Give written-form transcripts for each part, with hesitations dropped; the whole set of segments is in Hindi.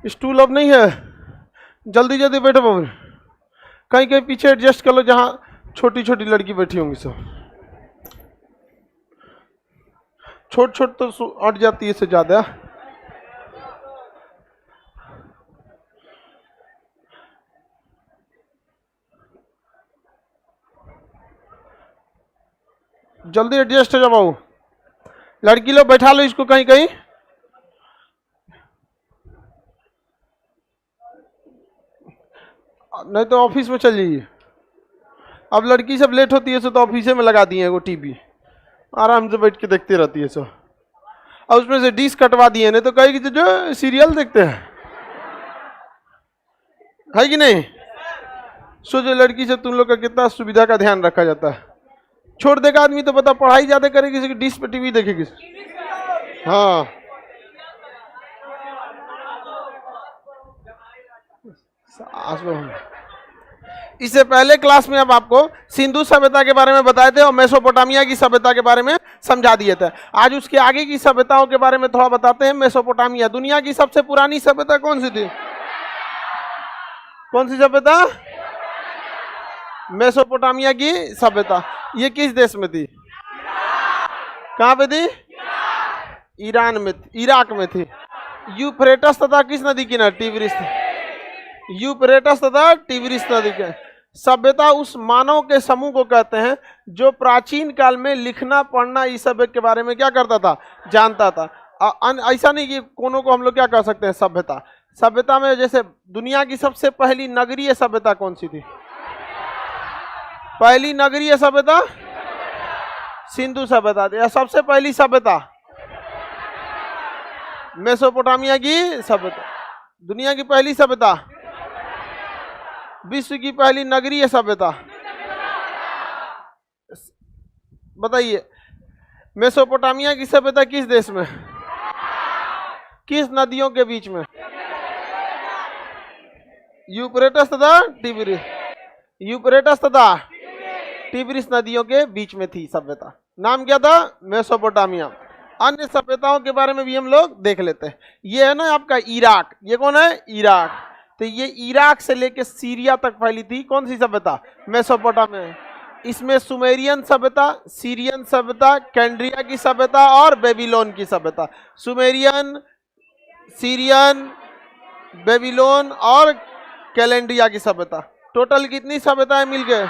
स्टूल अब नहीं है, जल्दी जल्दी बैठो बाबू, कहीं कहीं पीछे एडजस्ट कर लो जहाँ छोटी छोटी लड़की बैठी होंगी सब। छोट छोट तो अट जाती है इससे ज्यादा। जल्दी एडजस्ट हो जाओ बाबू, लड़की लोग बैठा लो इसको कहीं कहीं। नहीं तो ऑफिस में चल जाइए। अब लड़की सब लेट होती है तो ऑफिस में लगा दिए वो टीवी, आराम से बैठ के देखती रहती है सब। और उसमें से डिश कटवा दिए, नहीं तो कहेगी तो जो सीरियल देखते हैं, है कि नहीं। सोचो लड़की से तुम लोग का कितना सुविधा का ध्यान रखा जाता है। छोड़ देगा आदमी तो पता पढ़ाई ज्यादा करेगी, किसी की डिश पे टीवी देखेगी। हाँ इससे पहले क्लास में अब आपको सिंधु सभ्यता के बारे में बताए थे और मेसोपोटामिया की सभ्यता के बारे में समझा दिए थे। आज उसके आगे की सभ्यताओं के बारे में थोड़ा बताते हैं। मेसोपोटामिया दुनिया की सबसे पुरानी सभ्यता कौन सी थी? कौन सी सभ्यता? मेसोपोटामिया की सभ्यता। ये किस देश में थी? कहां पे थी? ईरान में, इराक में थी। यूफ्रेटस तथा किस नदी किनारे? टिग्रिस। यूफ्रेटस तथा टिग्रिस नदी के। सभ्यता उस मानव के समूह को कहते हैं जो प्राचीन काल में लिखना पढ़ना इस सब के बारे में क्या करता था? जानता था। ऐसा नहीं कि कोनो को हम लोग क्या कर सकते हैं सभ्यता। सभ्यता में जैसे दुनिया की सबसे पहली नगरीय सभ्यता कौन सी थी? पहली नगरीय सभ्यता सिंधु सभ्यता थी। सबसे पहली सभ्यता मेसोपोटामिया की सभ्यता। दुनिया की पहली सभ्यता, विश्व की पहली नगरीय सभ्यता। बताइए मेसोपोटामिया की सभ्यता किस देश में, किस नदियों के बीच में? यूफ्रेटस तथा टिग्रिस। यूफ्रेटस तथा टिग्रिस नदियों के बीच में थी सभ्यता। नाम क्या था? मेसोपोटामिया। अन्य सभ्यताओं के बारे में भी हम लोग देख लेते हैं। ये है ना आपका इराक। ये कौन है? इराक। तो ये इराक से लेके सीरिया तक फैली थी कौन सी सभ्यता? मेसोपोटामिया। इसमें सुमेरियन सभ्यता, सीरियन सभ्यता, कैंड्रिया की सभ्यता और बेबीलोन की सभ्यता। सुमेरियन, सीरियन, बेबीलोन और कैलेंड्रिया की सभ्यता। टोटल कितनी सभ्यताएं मिल गए?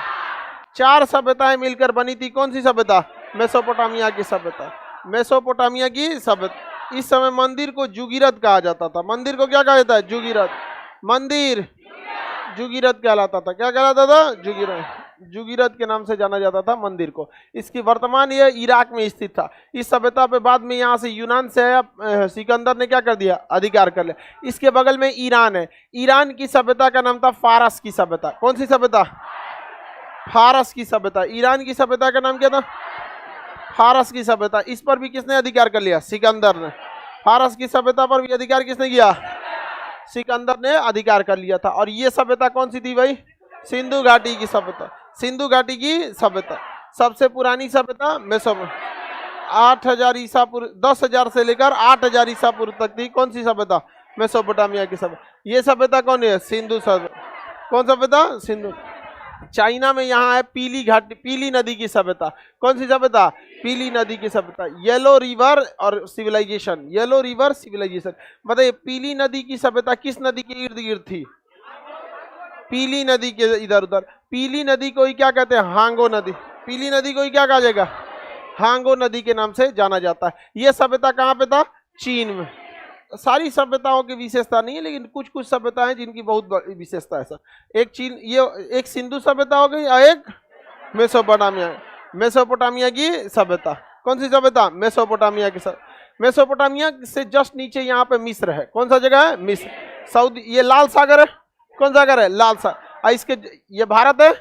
4 सभ्यताएं मिलकर बनी थी कौन सी सभ्यता? मेसोपोटामिया की सभ्यता। मेसोपोटामिया की सभ्यता। इस समय मंदिर को जुगीरत कहा जाता था। मंदिर को क्या कहा जाता है? जुगीरत। मंदिर जुगीरत कहलाता था। क्या कहलाता था? जुगीरत। जुगीरत के नाम से जाना जाता था मंदिर को। इसकी वर्तमान ये इराक में स्थित था। इस सभ्यता पे बाद में यहाँ से यूनान से आया सिकंदर ने क्या कर दिया? अधिकार कर लिया। इसके बगल में ईरान है। ईरान की सभ्यता का नाम था फारस की सभ्यता। कौन सी सभ्यता? फारस की सभ्यता। ईरान की सभ्यता का नाम क्या था? फारस की सभ्यता। इस पर भी किसने अधिकार कर लिया? सिकंदर ने। फारस की सभ्यता पर भी अधिकार किसने किया? सिकंदर ने अधिकार कर लिया था। और ये सभ्यता कौन सी थी भाई? सिंधु घाटी की सभ्यता। सिंधु घाटी की सभ्यता सबसे पुरानी सभ्यता मेसोपोटामिया। 8000 ईसा पूर्व, 10,000 से लेकर 8000 ईसा पूर्व तक थी कौन सी सभ्यता? मेसोपोटामिया की सभ्यता। ये सभ्यता कौन है? सिंधु सभ्यता। कौन सभ्यता? सिंधु। चाइना में यहाँ है पीली घाटी, पीली नदी की सभ्यता। कौन सी सभ्यता? पीली नदी की सभ्यता। येलो रिवर और सिविलाइजेशन। Yellow river civilisation. बताइए पीली नदी की सभ्यता किस नदी के इर्द गिर्द थी? पीली नदी के इधर उधर। पीली नदी को ही क्या कहते हैं? हांगो नदी। पीली नदी को ही क्या कहा जाएगा? हांगो नदी के नाम से जाना जाता है। यह सभ्यता कहाँ पे था? चीन में। सारी सभ्यताओं की विशेषता नहीं है, लेकिन कुछ कुछ सभ्यता है जिनकी बहुत बड़ी विशेषता है सर। एक चीन, ये एक सिंधु सभ्यता हो गई और एक मेसोपोटामिया। मेसोपोटामिया की सभ्यता। कौन सी सभ्यता? मेसोपोटामिया की सभ्यता। मेसोपोटामिया से जस्ट नीचे यहाँ पे मिस्र है। कौन सा जगह है? मिस्र। सऊदी, ये लाल सागर है। कौन सागर है? लाल सागर। इसके ये भारत है,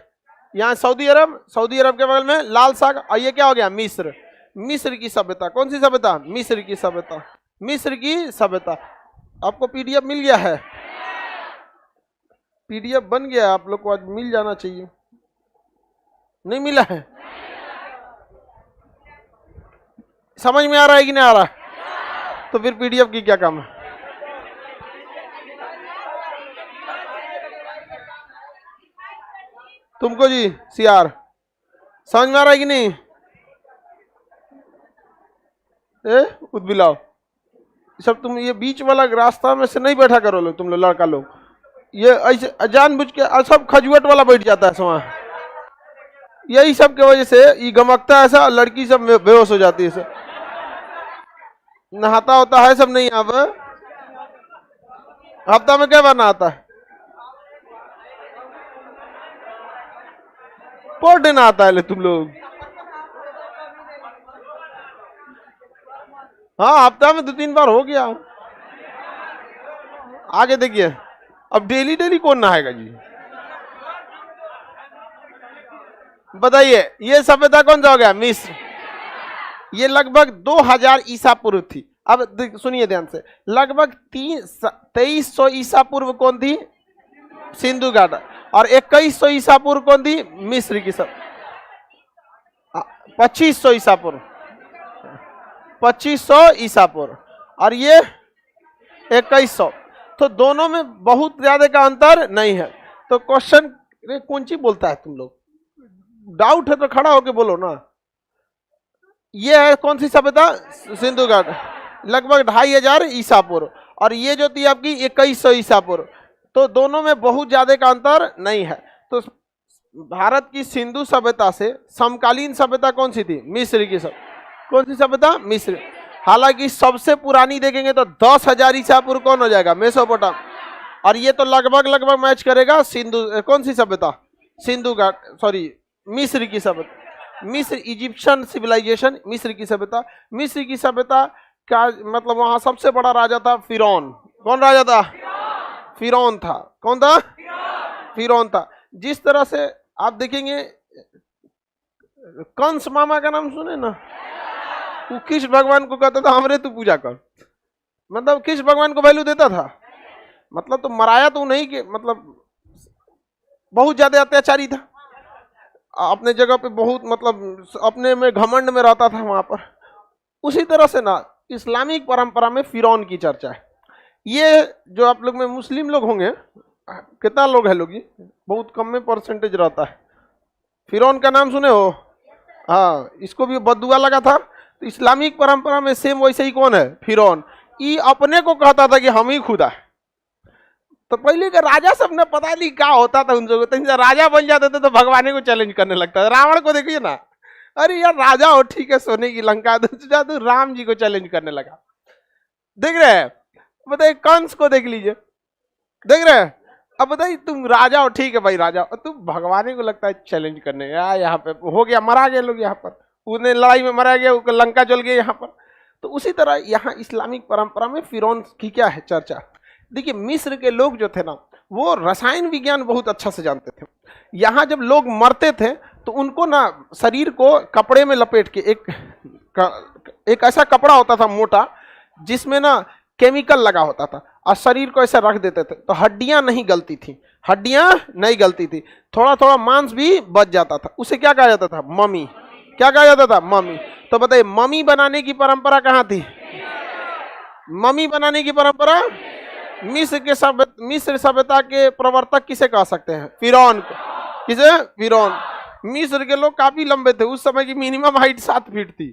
यहाँ सऊदी अरब, सऊदी अरब के बगल में लाल सागर। और ये क्या हो गया? मिस्र। मिस्र की सभ्यता। कौन सी सभ्यता? मिस्र की सभ्यता। मिस्र की सभ्यता। आपको पीडीएफ मिल गया है? पीडीएफ बन गया है, आप लोग को आज मिल जाना चाहिए। नहीं मिला है? समझ में आ रहा है कि नहीं आ रहा है? तो फिर पीडीएफ की क्या काम है? तुमको जी सीआर समझ में आ रहा है कि नहीं? उद्बिलाओ सब तुम ये बीच वाला रास्ता में से नहीं बैठा करो लोग, तुम लोग लड़का लोग, ये ऐसे जानबूझ के सब खजुआट वाला बैठ जाता है वहाँ, यही सब की वजह से ये गमकता है ऐसा, लड़की सब बेहोश हो जाती है सब, नहाता होता है सब नहीं। अब हफ्ता में क्या बार नहाता है? पर डे नहाता है ले तुम लोग? हाँ हफ्ता में 2-3 बार हो गया। आगे देखिए, अब डेली डेली कौन नहाएगा जी? बताइए ये सभ्यता कौन सा हो गया? मिस्र। ये लगभग 2000 ईसा पूर्व थी। अब सुनिए ध्यान से, लगभग 2300 ईसा पूर्व कौन थी? सिंधु घाटी। और 2100 ईसा पूर्व कौन थी? मिस्र की सब। 2500 ईसा पूर्व, 2500 ईसा पूर्व, और ये 2100। तो दोनों में बहुत ज्यादा का अंतर नहीं है। तो क्वेश्चन कौन सी बोलता है तुम लोग? डाउट है तो खड़ा होके बोलो ना। ये है कौन सी सभ्यता? सिंधु घाटी, लगभग 2500 ईसा पूर्व, और ये जो थी आपकी 2100 ईसा पूर्व। तो दोनों में बहुत ज्यादा का अंतर नहीं है। तो भारत की सिंधु सभ्यता से समकालीन सभ्यता कौन सी थी? मिस्र की सब। कौन सी सभ्यता? मिस्र। हालांकि सबसे पुरानी देखेंगे तो 10,000 ईसा पूर्व कौन हो जाएगा? मेसोपोटामिया। और ये तो लगभग मैच करेगा सिंधु, कौन सी सभ्यता? सिंधु घाटी, सॉरी मिस्र की सभ्यता। मिस्र, इजिप्शियन सिविलाइजेशन, मिस्र की सभ्यता। मिस्र की सभ्यता का मतलब वहां सबसे बड़ा राजा था फिरौन। कौन राजा था? फिरौन था। कौन था? फिरौन था। जिस तरह से आप देखेंगे, कंस मामा का नाम सुने ना? वो कृष्ण भगवान को कहता था हमरे तू पूजा कर, मतलब कृष्ण भगवान को वैल्यू देता था। मतलब तो मराया तो नहीं, कि मतलब बहुत ज्यादा अत्याचारी था, अपने जगह पे बहुत मतलब अपने में घमंड में रहता था वहां पर। उसी तरह से ना इस्लामिक परंपरा में फिरौन की चर्चा है। ये जो आप लोग में मुस्लिम लोग होंगे, कितना लोग है लोग, ये बहुत कम में परसेंटेज रहता है। फिरौन का नाम सुने हो? हाँ, इसको भी बदुआ लगा था। तो इस्लामिक परंपरा में सेम वैसे ही कौन है? फिरौन। ये अपने को कहता था कि हम ही खुदा है। तो पहले के राजा सब ने पता नहीं क्या होता था उन लोगों को, राजा बन जाते थे तो भगवान को चैलेंज करने लगता था। रावण को देखिए ना, अरे यार राजा हो ठीक है, सोने की लंका, तो राम जी को चैलेंज करने लगा। देख रहे हैं? बताइए कंस को देख लीजिए, देख रहे हैं? अब बताइए तुम राजा हो, ठीक है भाई राजा, तुम भगवान को लगता है चैलेंज करने। यार यहाँ पे हो गया, मरा गए लोग यहाँ पर, उन्हें लड़ाई में मरा गया, लंका जल गया यहाँ पर। तो उसी तरह यहाँ इस्लामिक परंपरा में फिरौन की क्या है चर्चा। देखिए मिस्र के लोग जो थे ना, वो रसायन विज्ञान बहुत अच्छा से जानते थे। यहाँ जब लोग मरते थे तो उनको ना शरीर को कपड़े में लपेट के, एक ऐसा कपड़ा होता था मोटा, जिसमें ना केमिकल लगा होता था, और शरीर को ऐसा रख देते थे तो हड्डियां नहीं गलती थी, हड्डियां नहीं गलती थी, थोड़ा थोड़ा मांस भी बच जाता था। उसे क्या कहा जाता था? मम्मी। क्या कहा जाता था? मम्मी। तो बताइए मम्मी बनाने की परंपरा कहाँ थी? मम्मी बनाने की परंपरा मिस्र सभ्यता के प्रवर्तक किसे कह सकते हैं? फिरौन को। किसे? फिरौन। मिस्र के लोग काफी लंबे थे, उस समय की मिनिमम हाइट 7 फीट थी।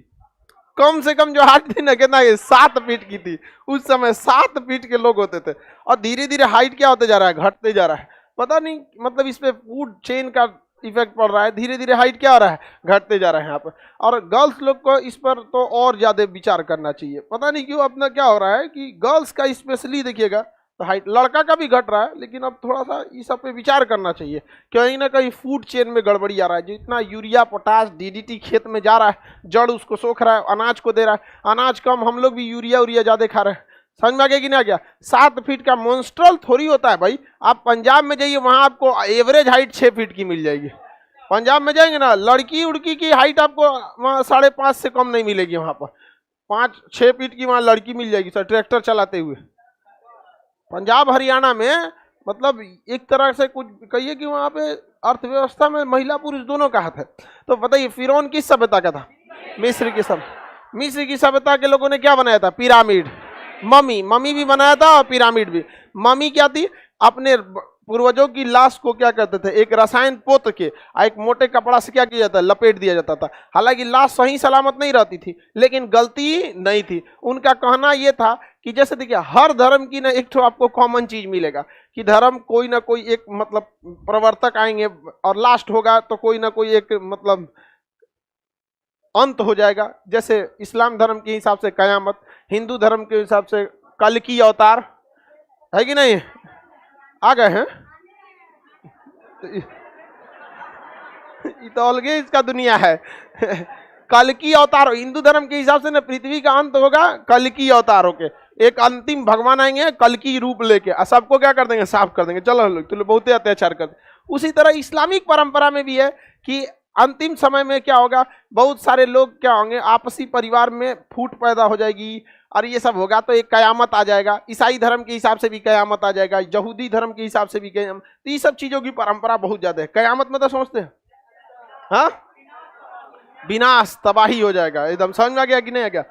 कम से कम जो हाइट थी ना, कितना? 7 फीट की थी उस समय। 7 फीट के लोग होते थे, और धीरे धीरे हाइट क्या होते जा रहा है? घटते जा रहा है। पता नहीं, मतलब इस पे फूड चेन का इफेक्ट पड़ रहा है, धीरे धीरे हाइट क्या हो रहा है? घटते जा रहा है यहाँ पर। और गर्ल्स लोग को इस पर तो और ज्यादा विचार करना चाहिए। पता नहीं क्यों अपना क्या हो रहा है कि गर्ल्स का स्पेशली देखिएगा तो हाइट, लड़का का भी घट रहा है, लेकिन अब थोड़ा सा इस सब पे विचार करना चाहिए। कहीं ना कहीं फूड चेन में गड़बड़ी आ रहा है। जितना यूरिया, पोटास, डीडीटी खेत में जा रहा है, जड़ उसको सोख रहा है, अनाज को दे रहा है, अनाज कम, हम लोग भी यूरिया ज्यादा खा रहे हैं। समझ में आ गया कि नहीं आ गया? 7 फीट का मॉन्स्ट्रल थोड़ी होता है भाई। आप पंजाब में जाइए, वहां आपको एवरेज हाइट 6 फीट की मिल जाएगी। पंजाब में जाएंगे ना, लड़की उड़की की हाइट आपको वहाँ 5.5 से कम नहीं मिलेगी। वहां पर 5-6 फीट की वहां लड़की मिल जाएगी सर, ट्रैक्टर चलाते हुए। पंजाब हरियाणा में मतलब एक तरह से कुछ कहिए कि वहां पे अर्थव्यवस्था में महिला पुरुष दोनों का हाथ है। तो बताइए फिरौन किस सभ्यता का था? मिस्र की मिस्र की सभ्यता के लोगों ने क्या बनाया था? पिरामिड। मम्मी भी बनाया था, और पिरामिड भी। मम्मी क्या थी? अपने पूर्वजों की लाश को क्या करते थे, एक रसायन पोत के एक मोटे कपड़ा से क्या किया जाता है, लपेट दिया जाता था। हालांकि लाश सही सलामत नहीं रहती थी, लेकिन गलती नहीं थी। उनका कहना यह था कि जैसे देखिए हर धर्म की ना एक तो आपको कॉमन चीज मिलेगा कि धर्म कोई ना कोई एक मतलब प्रवर्तक आएंगे और लास्ट होगा तो कोई ना कोई एक मतलब अंत हो जाएगा। जैसे इस्लाम धर्म के हिसाब से कयामत, हिंदू धर्म के हिसाब से कल की अवतार, है कि नहीं? आ गए हैं तो अलगे इसका दुनिया है। कल की अवतार हिंदू धर्म के हिसाब से ना पृथ्वी का अंत होगा कल की अवतार होके, एक अंतिम भगवान आएंगे कल की रूप लेके और सबको क्या कर देंगे, साफ कर देंगे, चलो लोग तुम बहुत अत्याचार कर। उसी तरह इस्लामिक परंपरा में भी है कि अंतिम समय में क्या होगा, बहुत सारे लोग क्या होंगे, आपसी परिवार में फूट पैदा हो जाएगी और ये सब होगा तो एक कयामत आ जाएगा। ईसाई धर्म के हिसाब से भी कयामत आ जाएगा, यहूदी धर्म के हिसाब से भी कयामत। तो ये सब चीजों की परंपरा बहुत ज्यादा है। कयामत में तो समझते हैं हाँ, विनाश तबाही हो जाएगा, एकदम समझ में आ गया कि नहीं आ गया?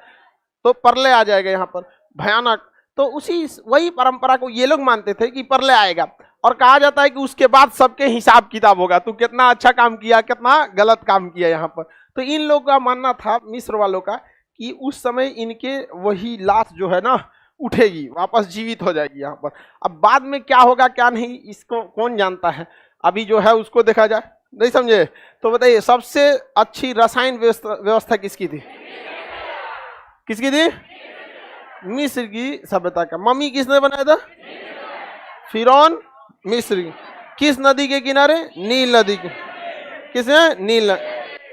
तो प्रलय आ जाएगा यहाँ पर भयानक। तो उसी वही परंपरा को ये लोग मानते थे कि प्रलय आएगा और कहा जाता है कि उसके बाद सबके हिसाब किताब होगा, तू कितना अच्छा काम किया कितना गलत काम किया यहाँ पर। तो इन लोगों का मानना था, मिस्र वालों का, कि उस समय इनके वही लाश जो है ना उठेगी, वापस जीवित हो जाएगी यहाँ पर। अब बाद में क्या होगा क्या नहीं इसको कौन जानता है, अभी जो है उसको देखा जाए। नहीं समझे? तो बताइए सबसे अच्छी रसायन व्यवस्था किसकी थी? किसकी थी? मिस्र की सभ्यता का। मम्मी किसने बनाया था? फिरौन मिस्र की। किस नदी के किनारे? नील नदी के। किसने? नील।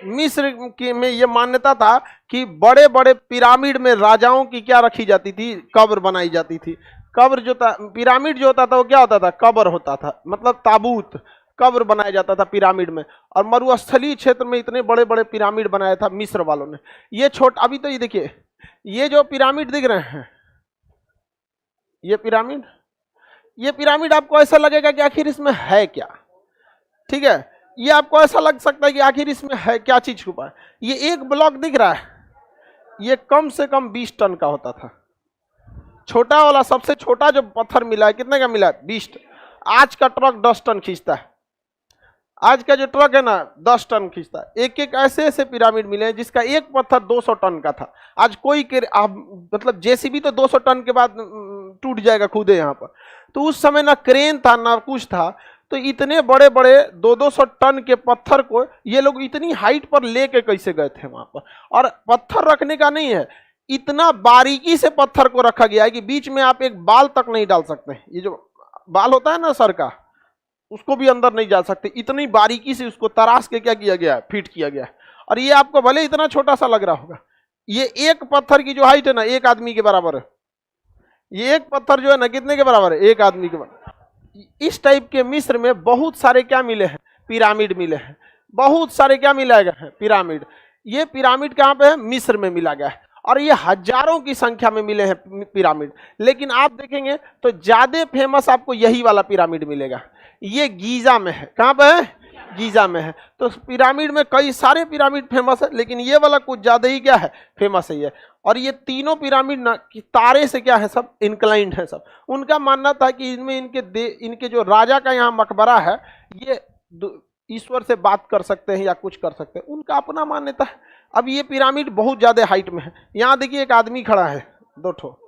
मिस्र की में ये मान्यता था कि बड़े बड़े पिरामिड में राजाओं की क्या रखी जाती थी, कब्र बनाई जाती थी। कब्र जो था, पिरामिड जो होता था वो क्या होता था, कब्र होता था, मतलब ताबूत, कब्र बनाया जाता था पिरामिड में। और मरुस्थलीय क्षेत्र में इतने बड़े बड़े पिरामिड बनाया था मिस्र वालों ने। ये छोटा, अभी तो ये देखिए ये जो पिरामिड दिख रहे हैं, ये पिरामिड आपको ऐसा लगेगा कि आखिर इसमें है क्या, ठीक है? ये आपको ऐसा लग सकता है कि आखिर इसमें है क्या चीज छुपा है। ये एक ब्लॉक दिख रहा है, ये कम से कम 20 टन का होता था। छोटा वाला सबसे छोटा जो पत्थर मिला है कितने का मिला है? 20 टन। आज का ट्रक 10 टन खींचता है। आज का जो ट्रक है ना 10 टन खींचता है। एक एक ऐसे ऐसे पिरामिड मिले हैं जिसका एक पत्थर 200 टन का था। आज कोई मतलब जेसीबी तो 200 टन के बाद टूट जाएगा खुद यहाँ पर। तो उस समय ना क्रेन था ना कुछ था, तो इतने बड़े बड़े 200 टन के पत्थर को ये लोग इतनी हाइट पर लेके कैसे गए थे वहां पर? और पत्थर रखने का नहीं है, इतना बारीकी से पत्थर को रखा गया है कि बीच में आप एक बाल तक नहीं डाल सकते। ये जो बाल होता है ना सर का, उसको भी अंदर नहीं जा सकते, इतनी बारीकी से उसको तराश के क्या किया गया है, फिट किया गया है। और ये आपको भले इतना छोटा सा लग रहा होगा, ये एक पत्थर की जो हाइट है ना एक आदमी के बराबर है। ये एक पत्थर जो है ना कितने के बराबर है? एक आदमी के बराबर। इस टाइप के मिस्र में बहुत सारे क्या मिले हैं? पिरामिड मिले हैं। बहुत सारे क्या मिला गया है? पिरामिड। ये पिरामिड कहाँ पे है? मिस्र में मिला गया है और ये हजारों की संख्या में मिले हैं पिरामिड। लेकिन आप देखेंगे तो ज्यादा फेमस आपको यही वाला पिरामिड मिलेगा। ये गीजा में है। कहाँ पे है? गीजा में है। तो पिरामिड में कई सारे पिरामिड फेमस है, लेकिन ये वाला कुछ ज्यादा ही क्या है? फेमस है ये। और ये तीनों पिरामिड ना तारे से क्या है? सब इंक्लाइंड है सब। उनका मानना था कि इनमें इनके जो राजा का यहाँ मकबरा है, ये ईश्वर से बात कर सकते हैं या कुछ कर सकते हैं, उनका अपना मान्यता है। अब ये पिरामिड बहुत ज्यादा हाइट में है। यहाँ देखिए एक आदमी खड़ा है, 2 ठो।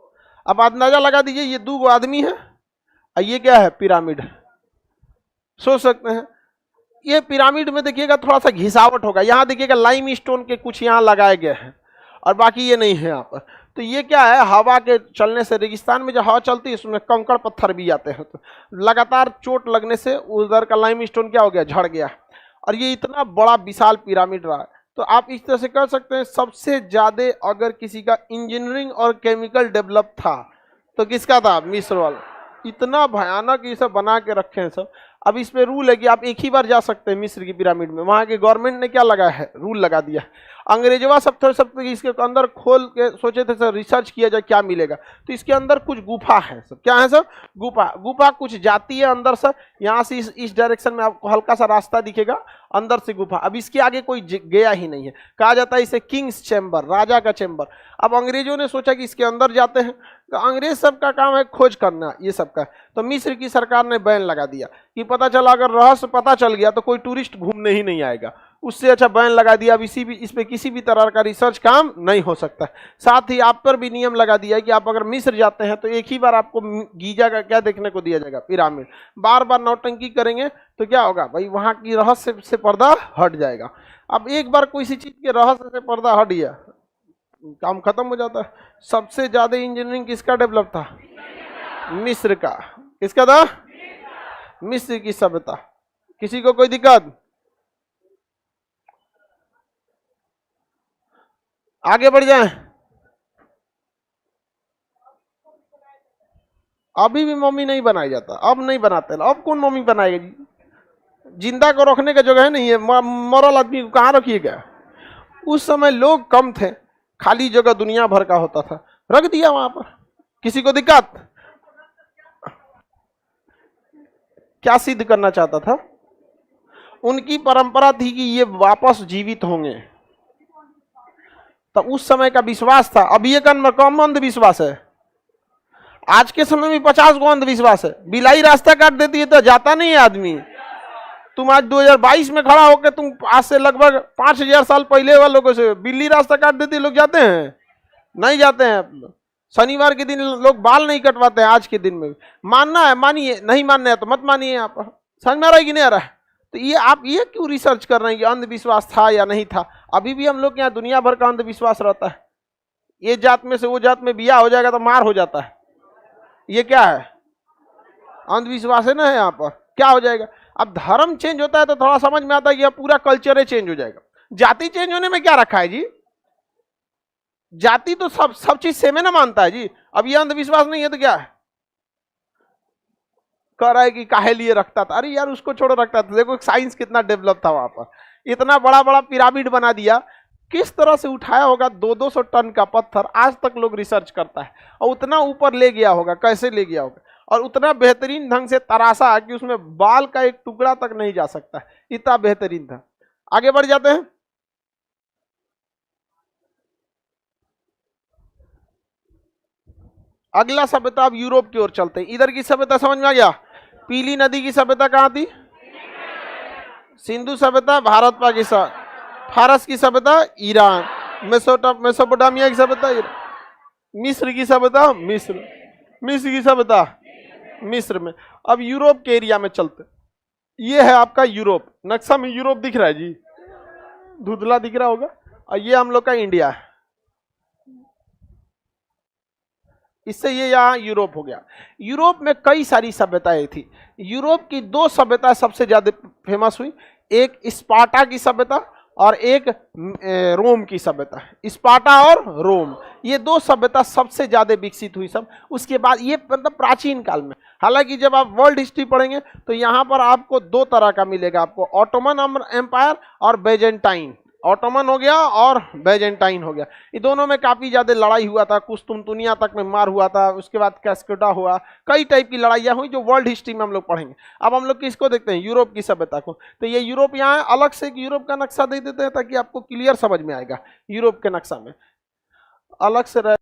अब अंदाजा लगा दीजिए ये 2 आदमी है और ये क्या है? पिरामिड। सोच सकते हैं ये पिरामिड में देखिएगा थोड़ा सा घिसावट होगा। यहाँ देखिएगा लाइम स्टोन के कुछ यहाँ लगाए गए हैं और बाकी ये नहीं है यहाँ पर। तो ये क्या है? हवा के चलने से, रेगिस्तान में जो हवा चलती है उसमें कंकड़ पत्थर भी आते हैं, तो लगातार चोट लगने से उधर का लाइम स्टोन क्या हो गया? झड़ गया। और ये इतना बड़ा विशाल पिरामिड रहा है। तो आप इस तरह से कह सकते हैं सबसे ज्यादा अगर किसी का इंजीनियरिंग और केमिकल डेवलप था तो किसका था? मिस्र वाला। इतना भयानक ये सब बना के रखे हैं सब। अब इस पे रूल है कि आप एक ही बार जा सकते हैं मिस्र की पिरामिड में। वहां के गवर्नमेंट ने क्या लगा है? रूल लगा दिया। अंग्रेजवा सब इसके अंदर खोल के सोचे थे सर रिसर्च किया जाए क्या मिलेगा। तो इसके अंदर कुछ गुफा है सब। क्या है सर? गुफा कुछ जाती है अंदर से। यहाँ से इस डायरेक्शन में आपको हल्का सा रास्ता दिखेगा, अंदर से गुफा। अब इसके आगे कोई गया ही नहीं है। कहा जाता है इसे किंग्स चैम्बर, राजा का चैम्बर। अब अंग्रेजों ने सोचा कि इसके अंदर जाते हैं, तो अंग्रेज सब का काम है खोज करना ये सब का। तो मिस्र की सरकार ने बैन लगा दिया कि पता चला अगर रहस्य पता चल गया तो कोई टूरिस्ट घूमने ही नहीं आएगा, उससे अच्छा बैन लगा दिया। अब इस पे किसी भी तरह का रिसर्च काम नहीं हो सकता। साथ ही आप पर भी नियम लगा दिया है कि आप अगर मिस्र जाते हैं तो एक ही बार आपको गीजा का क्या देखने को दिया जाएगा, पिरामिड। बार बार नौटंकी करेंगे तो क्या होगा भाई, वहां की रहस्य से पर्दा हट जाएगा। अब एक बार कोई सी चीज के रहस्य से पर्दा हट गया, काम खत्म हो जाता है। सबसे ज्यादा इंजीनियरिंग किसका डेवलप था? मिस्र का। किसका था? मिस्र की सभ्यता। किसी को कोई दिक्कत? आगे बढ़ जाए। अभी भी मम्मी नहीं बनाया जाता, अब नहीं बनाते। अब कौन मम्मी बनाएगा जी? जिंदा को रखने का जगह नहीं है, मरल आदमी को कहाँ रखिएगा। उस समय लोग कम थे, खाली जगह दुनिया भर का होता था, रख दिया वहां पर। किसी को दिक्कत? क्या सिद्ध करना चाहता था? उनकी परंपरा थी कि ये वापस जीवित होंगे, तो उस समय का विश्वास था। अब ये कम अंधविश्वास है। आज के समय में 50 गो अंधविश्वास है। बिलाई रास्ता काट देती है तो जाता नहीं है आदमी। तुम आज 2022 में खड़ा होकर तुम आज से लगभग 5000 साल पहले वालों को से बिल्ली रास्ता काट देती, लोग जाते हैं? नहीं जाते हैं। शनिवार के दिन लोग बाल नहीं कटवाते हैं, आज के दिन में। मानना है मानिए, नहीं मानना है तो मत मानिए। आप समझ में आ रहा है कि नहीं आ रहा है? तो ये आप ये क्यों रिसर्च कर रहे हैं कि अंधविश्वास था या नहीं था? अभी भी हम लोग के यहाँ दुनिया भर का अंधविश्वास रहता है। ये जात में से वो जात में बिया हो जाएगा तो मार हो जाता है। ये क्या है? अंधविश्वास है ना यहाँ पर। क्या हो जाएगा? अब धर्म चेंज होता है तो थोड़ा समझ में आता है कि अब पूरा कल्चर चेंज हो जाएगा। जाति चेंज होने में क्या रखा है जी? जाति तो सब चीज सेम है ना मानता है जी। अब ये अंधविश्वास नहीं है तो क्या है? कह रहा है कि काहे लिए रखता था। अरे यार उसको छोड़ो, रखता था। देखो साइंस कितना डेवलप था वहां पर। इतना बड़ा बड़ा पिरामिड बना दिया, किस तरह से उठाया होगा 200-200 टन का पत्थर, आज तक लोग रिसर्च करता है। और उतना ऊपर ले गया होगा, कैसे ले गया होगा, और उतना बेहतरीन ढंग से तराशा कि उसमें बाल का एक टुकड़ा तक नहीं जा सकता, इतना बेहतरीन था। आगे बढ़ जाते हैं। अगला सभ्यता अब यूरोप की ओर चलते हैं। इधर की सभ्यता समझ में आ गया? पीली नदी की सभ्यता कहां थी? सिंधु सभ्यता भारत पाकिस्तान। फारस की सभ्यता ईरान। मेसोपोटामिया की सभ्यता मिस्र की सभ्यता मिस्र की सभ्यता मिस्र में। अब यूरोप के एरिया में चलते। ये है आपका यूरोप। नक्शा में यूरोप दिख रहा है जी, धुंधला दिख रहा होगा। और ये हम लोग का इंडिया है, इससे ये यहाँ यूरोप हो गया। यूरोप में कई सारी सभ्यताएं थी। यूरोप की 2 सभ्यता सबसे ज्यादा फेमस हुई, एक स्पार्टा की सभ्यता और एक रोम की सभ्यता। स्पार्टा और रोम, ये 2 सभ्यता सबसे ज्यादा विकसित हुई सब। उसके बाद ये मतलब प्राचीन काल में। हालांकि जब आप वर्ल्ड हिस्ट्री पढ़ेंगे तो यहाँ पर आपको 2 तरह का मिलेगा, आपको ऑटोमन एम्पायर और बेजेंटाइन। ऑटोमन हो गया और बेजेंटाइन हो गया। ये दोनों में काफी ज्यादा लड़ाई हुआ था, कुस्तुनतुनिया तक में मार हुआ था, उसके बाद कैस्केटा हुआ, कई टाइप की लड़ाइयाँ हुई जो वर्ल्ड हिस्ट्री में हम लोग पढ़ेंगे। अब हम लोग किसको देखते हैं? यूरोप की सभ्यता को। तो ये यूरोप यहाँ अलग से यूरोप का नक्शा दे देते हैं ताकि आपको क्लियर समझ में आएगा। यूरोप के नक्शा में अलग से रह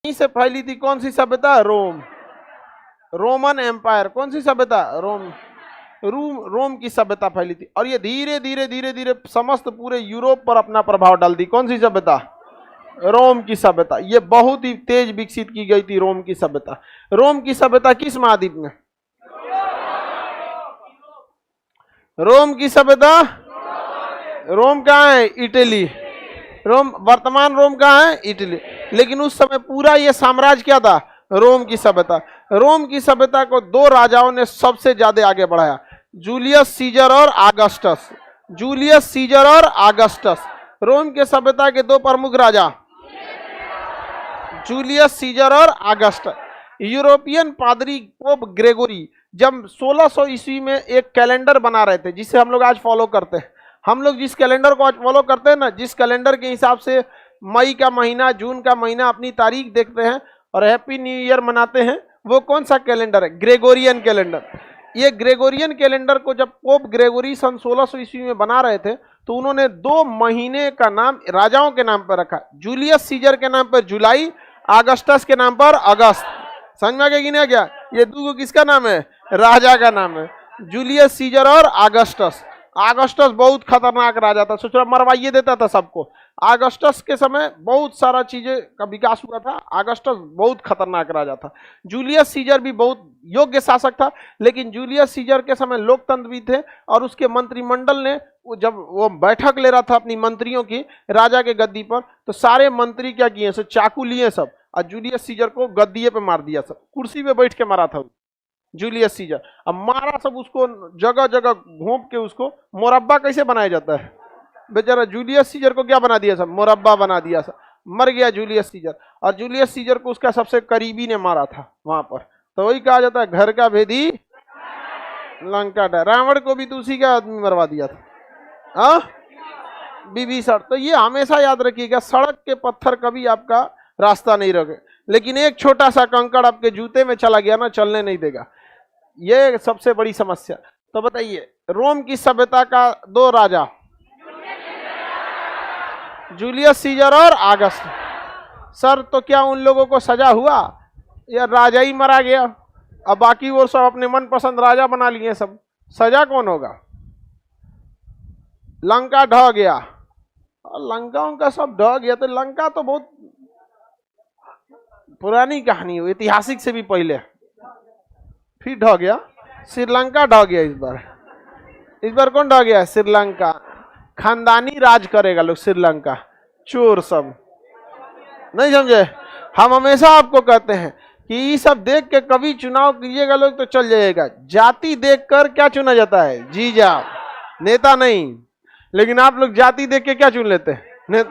से फैली थी कौन सी सभ्यता? रोम, रोमन एम्पायर। कौन सी सभ्यता? रोम की सभ्यता फैली थी। और ये धीरे धीरे धीरे धीरे समस्त पूरे यूरोप पर अपना प्रभाव डाल दी। कौन सी सभ्यता? रोम की सभ्यता, ये बहुत ही तेज विकसित की गई थी रोम की सभ्यता। रोम की सभ्यता किस महाद्वीप में? रोम की सभ्यता, रोम कहाँ है? इटली। रोम, वर्तमान रोम कहाँ है? इटली। लेकिन उस समय पूरा ये साम्राज्य क्या था? रोम की सभ्यता। रोम की सभ्यता को दो राजाओं ने सबसे ज्यादा आगे बढ़ाया, जूलियस सीजर और आगस्टस। जूलियस सीजर और आगस्टस, रोम के सभ्यता के दो प्रमुख राजा, जूलियस सीजर और आगस्टस। यूरोपियन पादरी पोप ग्रेगोरी जब 1600 ईस्वी में एक कैलेंडर बना रहे थे, जिसे हम लोग आज फॉलो करते हैं। हम लोग जिस कैलेंडर को आज फॉलो करते हैं ना, जिस कैलेंडर के हिसाब से मई का महीना, जून का महीना अपनी तारीख देखते हैं और हैप्पी न्यू ईयर मनाते हैं, वो कौन सा कैलेंडर है? Gregorian calendar. ये ग्रेगोरियन कैलेंडर को जब पोप ग्रेगोरी सन 1600 ईस्वी में बना रहे थे, तो उन्होंने 2 महीने का नाम राजाओं के नाम पर रखा। जूलियस सीजर के नाम पर जुलाई, अगस्टस के नाम पर अगस्त। समझ में आ गया कि नहीं आ गया? ये दो किसका नाम है? राजा का नाम है, जूलियस सीजर और अगस्टस। अगस्टस बहुत खतरनाक राजा था, सोच रहा मरवाइए देता था सबको। अगस्टस के समय बहुत सारा चीजें का विकास हुआ था। अगस्टस बहुत खतरनाक राजा था। जूलियस सीजर भी बहुत योग्य शासक था, लेकिन जूलियस सीजर के समय लोकतंत्र भी थे और उसके मंत्रिमंडल ने जब वो बैठक ले रहा था अपनी मंत्रियों की राजा के गद्दी पर, तो सारे मंत्री क्या किए? सब चाकू लिए सब, और जूलियस सीजर को गद्दीए पे मार दिया। सब कुर्सी पे बैठ के मारा था जूलियस सीजर। अब मारा सब उसको, जगह जगह घोंप के उसको मुरब्बा कैसे बनाया जाता है, बेचारा जूलियस सीजर को क्या बना दिया? सब मुरब्बा बना दिया। सब मर गया जूलियस सीजर। और जूलियस सीजर को उसका सबसे करीबी ने मारा था वहां पर। तो वही कहा जाता है, घर का भेदी लंका डर। रावण को भी तो उसी का आदमी मरवा दिया था, हाँ, विभीषण। तो ये हमेशा याद रखिएगा, सड़क के पत्थर कभी आपका रास्ता नहीं रोके, लेकिन एक छोटा सा कंकड़ आपके जूते में चला गया ना, चलने नहीं देगा। ये सबसे बड़ी समस्या। तो बताइए, रोम की सभ्यता का 2 राजा, जूलियस सीजर और अगस्त। सर, तो क्या उन लोगों को सजा हुआ या राजा ही मरा गया? अब बाकी वो सब अपने मनपसंद राजा बना लिए सब, सजा कौन होगा? लंका ढह गया, लंका उनका सब ढह गया। तो लंका तो बहुत पुरानी कहानी हो, ऐतिहासिक से भी पहले फिर ढह गया। श्रीलंका ढह गया इस बार कौन ढह गया? श्रीलंका। खानदानी राज करेगा लोग, श्रीलंका चोर सब। नहीं समझे? हम हमेशा आपको कहते हैं कि ये सब देख के कभी चुनाव कीजिएगा लोग तो चल जाएगा। जाति देखकर क्या चुना जाता है? जीजा, नेता नहीं। लेकिन आप लोग जाति देख के क्या चुन लेते हैं?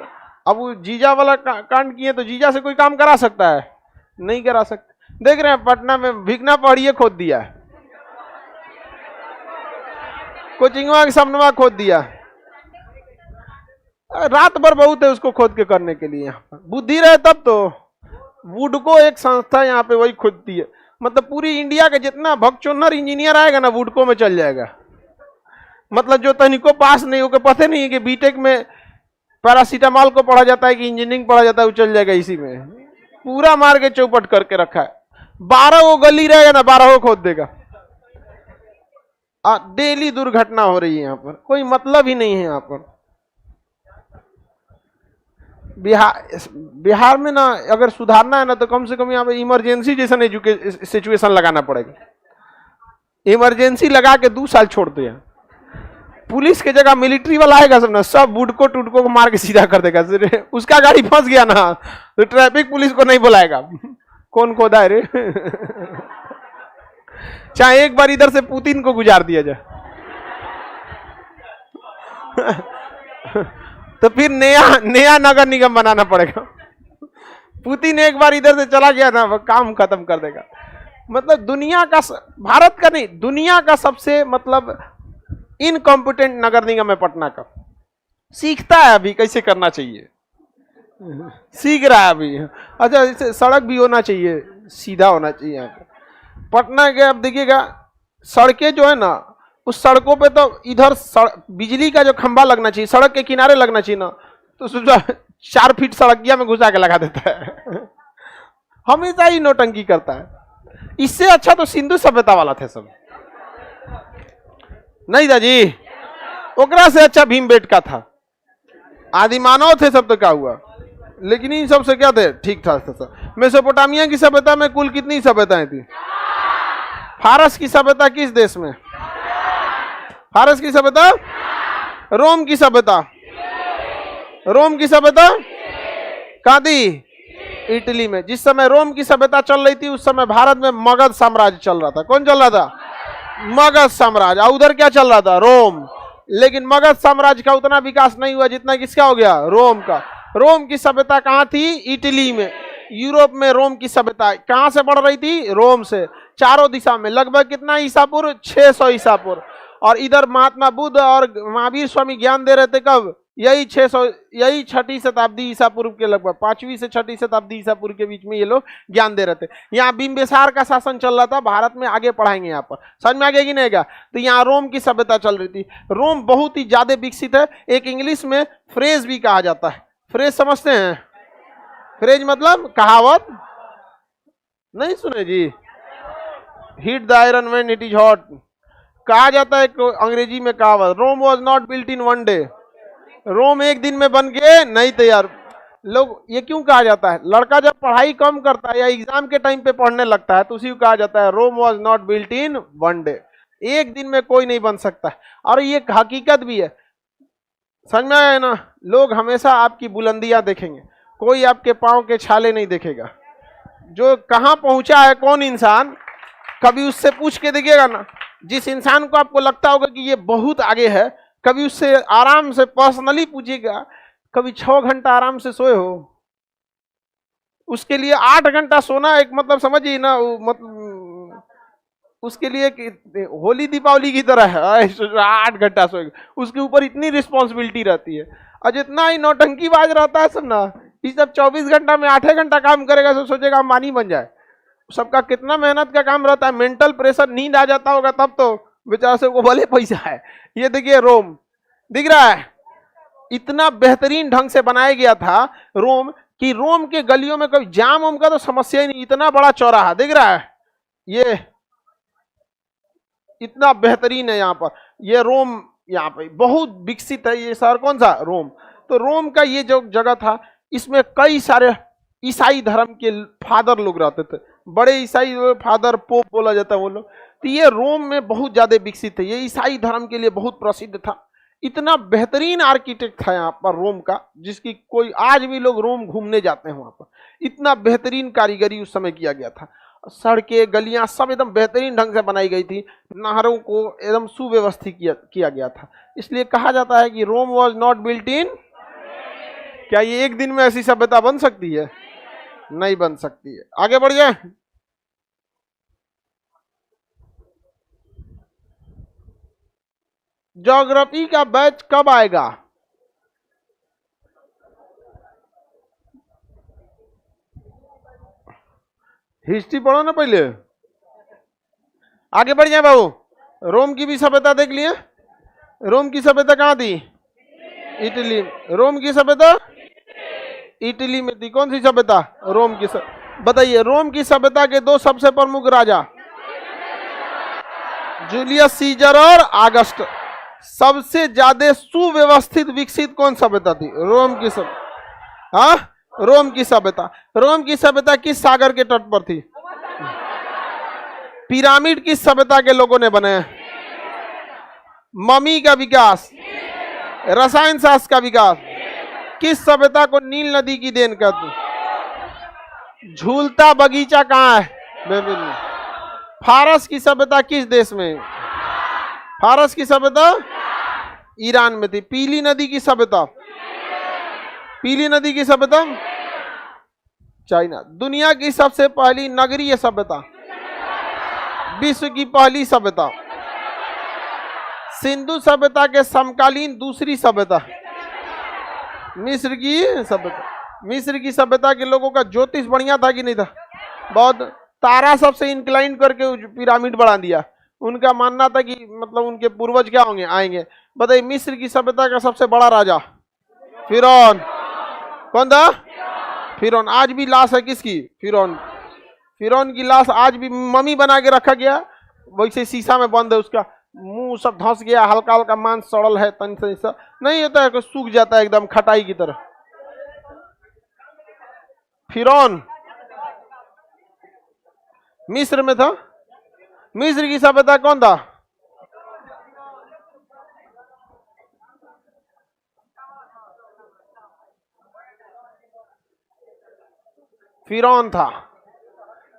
अब वो जीजा वाला कांड किए तो जीजा से कोई काम करा सकता है? नहीं करा सकता। देख रहे हैं पटना में भिगना पहाड़िए खोद दिया, कोचिंगवा के सामने खोद दिया। रात भर बहुत है उसको खोद के करने के लिए। यहाँ पर बुद्धि रहे तब तो। वुडको एक संस्था यहाँ पे वही खोदती है। मतलब पूरी इंडिया का जितना भगचोन्नर इंजीनियर आएगा ना, वुडको में चल जाएगा। मतलब जो तनिको पास नहीं हो के पता नहीं है कि बीटेक में पैरासीटामॉल को पढ़ा जाता है कि इंजीनियरिंग पढ़ा जाता है, वो चल जाएगा इसी में। पूरा मार के चौपट करके रखा है। 12 वो गली रहेगा ना, 12 वो खोद देगा। डेली दुर्घटना हो रही है यहाँ पर, कोई मतलब ही नहीं है यहाँ पर। बिहार में ना अगर सुधारना है ना, तो कम से कम यहाँ पे इमरजेंसी जैसा सिचुएशन लगाना पड़ेगा। इमरजेंसी लगा के 2 साल छोड़ दो। यहाँ पुलिस के जगह मिलिट्री वाला आएगा सब ना, सब बुडको टुडको को मार के सीधा कर देगा। उसका गाड़ी फंस गया ना तो ट्रैफिक पुलिस को नहीं बुलाएगा। कौन खोदा है रे? चाहे एक बार इधर से पुतिन को गुजार दिया जाए तो फिर नया नगर निगम बनाना पड़ेगा। पुतिन एक बार इधर से चला गया ना, वो काम खत्म कर देगा। मतलब दुनिया का, भारत का नहीं, दुनिया का सबसे मतलब इनकॉम्पिटेंट नगर निगम है पटना का। सीखता है अभी कैसे करना चाहिए, सीख रहा है अभी। अच्छा, जैसे सड़क भी होना चाहिए, सीधा होना चाहिए यहाँ पे पटना के। अब देखिएगा सड़कें जो है ना, उस सड़कों पे तो इधर बिजली का जो खंभा लगना चाहिए, सड़क के किनारे लगना चाहिए ना, तो 4 फीट सड़किया में घुसा के लगा देता है। हमेशा ही नौटंकी करता है। इससे अच्छा तो सिंधु सभ्यता वाला थे सब, नहीं था जी? ओकरा से अच्छा भीमबेटका था। आदिमानव थे सब, तो क्या हुआ? लेकिन इन सबसे क्या थे? ठीक ठाक था। मेसोपोटामिया की सभ्यता में कुल कितनी सभ्यताएं थी? फारस की सभ्यता किस देश में? फारस की सभ्यता? रोम की सभ्यता? रोम की सभ्यता कहाँ थी? इटली में। जिस समय रोम की सभ्यता चल रही थी उस समय भारत में मगध साम्राज्य चल रहा था। कौन चल रहा था? मगध साम्राज्य। और उधर क्या चल रहा था? रोम। लेकिन मगध साम्राज्य का उतना विकास नहीं हुआ जितना किसका हो गया? रोम का। रोम की सभ्यता कहाँ थी? इटली में। यूरोप में रोम की सभ्यता कहाँ से बढ़ रही थी? रोम से। चारों दिशा में लगभग कितना ईसा पूर्व? 600 ईसा पूर्व। और इधर महात्मा बुद्ध और महावीर स्वामी ज्ञान दे रहे थे कब? यही 600, यही 6ठी शताब्दी ईसा पूर्व के लगभग 5वीं से 6ठी शताब्दी ईसा पूर्व के बीच में ये लोग ज्ञान दे रहे थे। यहाँ बिंबिसार का शासन चल रहा था। भारत में आगे पढ़ाएंगे यहाँ पर, समझ में आ गया कि नहीं आएगा? तो यहाँ रोम की सभ्यता चल रही थी। रोम बहुत ही ज्यादा विकसित है। एक इंग्लिश में फ्रेज भी कहा जाता है। फ्रेज समझते हैं? फ्रेज मतलब कहावत। नहीं सुने जी? Hit the iron when it is hot कहा जाता है अंग्रेजी में कहावत। Rome was not built in one day. Rome एक दिन में बन के नहीं तैयार। लोग ये क्यों कहा जाता है? लड़का जब पढ़ाई कम करता है या एग्जाम के टाइम पे पढ़ने लगता है तो उसी को कहा जाता है Rome was not built in one day. एक दिन में कोई नहीं बन सकता है। और ये हकीकत भी है। समझ में आया ना? लोग हमेशा आपकी बुलंदियां देखेंगे, कोई आपके पांव के छाले नहीं देखेगा। जो कहां पहुंचा है कौन इंसान, कभी उससे पूछ के देखिएगा ना। जिस इंसान को आपको लगता होगा कि ये बहुत आगे है, कभी उससे आराम से पर्सनली पूछिएगा, कभी 6 घंटा आराम से सोए हो? उसके लिए 8 घंटा सोना एक मतलब समझिए ना, मतलब उसके लिए होली दीपावली की तरह है। 8 घंटा सोएगा, उसके ऊपर इतनी रिस्पॉन्सिबिलिटी रहती है। और जितना ही नौटंकी बाज रहता है सब ना, इस सब 24 घंटा में 8 घंटा काम करेगा तो सोचेगा अंबानी बन जाए। सबका कितना मेहनत का काम रहता है, मेंटल प्रेशर, नींद आ जाता होगा तब तो बेचारा से को भले पैसा है। ये देखिए रोम दिख रहा है, इतना बेहतरीन ढंग से बनाया गया था रोम कि रोम के गलियों में कोई जाम वाम का तो समस्या ही नहीं। इतना बड़ा चौराहा दिख रहा है, ये इतना बेहतरीन है। यहाँ पर ये रोम यहाँ पे बहुत विकसित है। ये शहर कौन सा? रोम। तो रोम का ये जो जगह था इसमें कई सारे ईसाई धर्म के फादर लोग रहते थे। बड़े ईसाई फादर, पोप बोला जाता है वो लोग। तो ये रोम में बहुत ज्यादा विकसित है। ये ईसाई धर्म के लिए बहुत प्रसिद्ध था। इतना बेहतरीन आर्किटेक्ट था यहाँ पर रोम का, जिसकी कोई आज भी लोग रोम घूमने जाते हैं वहां पर। इतना बेहतरीन कारीगरी उस समय किया गया था। सड़कें, गलियां सब एकदम बेहतरीन ढंग से बनाई गई थी। नहरों को एकदम सुव्यवस्थित किया गया था। इसलिए कहा जाता है कि Rome was not built in. क्या ये एक दिन में ऐसी सभ्यता बन सकती है? नहीं बन सकती है। आगे बढ़ जाए। ज्योग्राफी का बैच कब आएगा? हिस्ट्री पढ़ो ना पहले। आगे बढ़ जाए बाबू। रोम की भी सभ्यता देख लिए। रोम की सभ्यता कहां थी? इटली। रोम की सभ्यता इटली में थी। कौन सी सभ्यता? रोम की बताइए। रोम की सभ्यता के 2 सबसे प्रमुख राजा जूलियस सीजर और आगस्ट। सबसे ज्यादा सुव्यवस्थित विकसित कौन सभ्यता थी? रोम की सभ्यता। हाँ, रोम की सभ्यता। रोम की सभ्यता किस सागर के तट पर थी? पिरामिड किस सभ्यता के लोगों ने बनाए? ममी का विकास, रसायन शास्त्र का विकास किस सभ्यता को नील नदी की देन करती? झूलता बगीचा कहाँ है? बेबीलोन में। फारस की सभ्यता किस देश में? फारस की सभ्यता ईरान में थी। पीली नदी की सभ्यता, पीली नदी की सभ्यता चाइना। दुनिया की सबसे पहली नगरीय सभ्यता, विश्व की पहली सभ्यता, सिंधु सभ्यता के समकालीन दूसरी सभ्यता, मिस्र की सभ्यता। मिस्र की सभ्यता के लोगों का ज्योतिष बढ़िया था कि नहीं था? बहुत। तारा सबसे इंक्लाइन करके पिरामिड बना दिया। उनका मानना था कि मतलब उनके पूर्वज क्या होंगे, आएंगे। बताइए मिस्र की सभ्यता का सबसे बड़ा राजा फिरौन। कौन था? फिरौन। आज भी लाश है किसकी? फिरौन। फिरौन की लाश आज भी मम्मी बना के रखा गया, वैसे शीशा में बंद है। उसका मुंह सब धंस गया, हल्का हल्का मांस सड़ल है, तन से नहीं होता है, सूख जाता है एकदम खटाई की तरह। फिरौन मिस्र में था। मिस्र की सभ्यता कौन था? फिरौन था।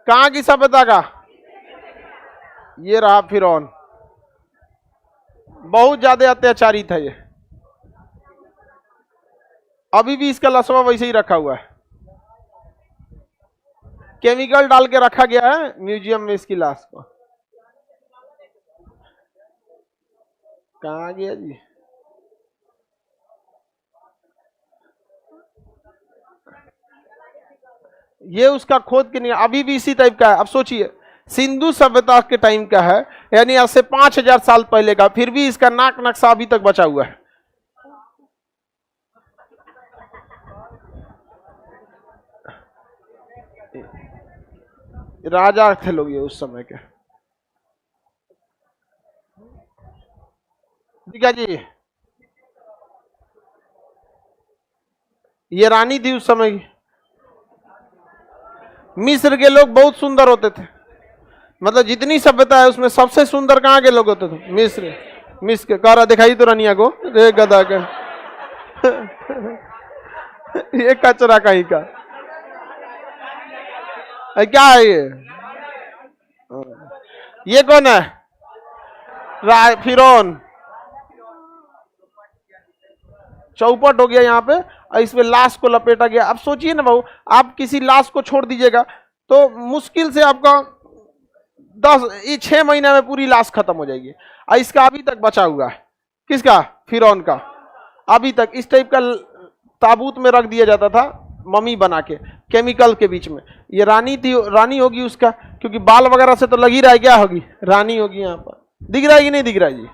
कहां की सभ्यता का? ये रहा फिरौन, बहुत ज्यादा अत्याचारी था ये। अभी भी इसका लसवा वैसे ही रखा हुआ है, केमिकल डाल के रखा गया है म्यूजियम में इसकी लाश को। कहां गया जी? ये उसका खोद के नहीं, अभी भी इसी टाइप का है। अब सोचिए सिंधु सभ्यता के टाइम का है, यानी आज से 5000 साल पहले का, फिर भी इसका नाक नक्शा अभी तक बचा हुआ है। राजा थे लोग ये उस समय के। ठीक है जी, ये रानी थी उस समय की। मिस्र के लोग बहुत सुंदर होते थे, मतलब जितनी सभ्यता है उसमें सबसे सुंदर कहाँ के लोग होते थे? मिस्र। मिस्र के कारा दिखाई तो रानिया को रे गदा के ये कचरा कहीं का क्या है ये कौन है? फिरौन। चौपट हो गया यहाँ पे, और इसमें लाश को लपेटा गया। अब सोचिए ना भाऊ, आप किसी लाश को छोड़ दीजिएगा तो मुश्किल से आपका 6 महीने में पूरी लाश खत्म हो जाएगी। और इसका अभी तक बचा हुआ है। किसका? फिरौन का। अभी तक इस टाइप का ताबूत में रख दिया जाता था, मम्मी बना के केमिकल के बीच में। ये रानी थी, रानी होगी उसका, क्योंकि बाल वगैरह से तो लग ही रहा है, क्या होगी? रानी होगी। यहाँ पर दिख रहा है कि नहीं दिख रहा है जी?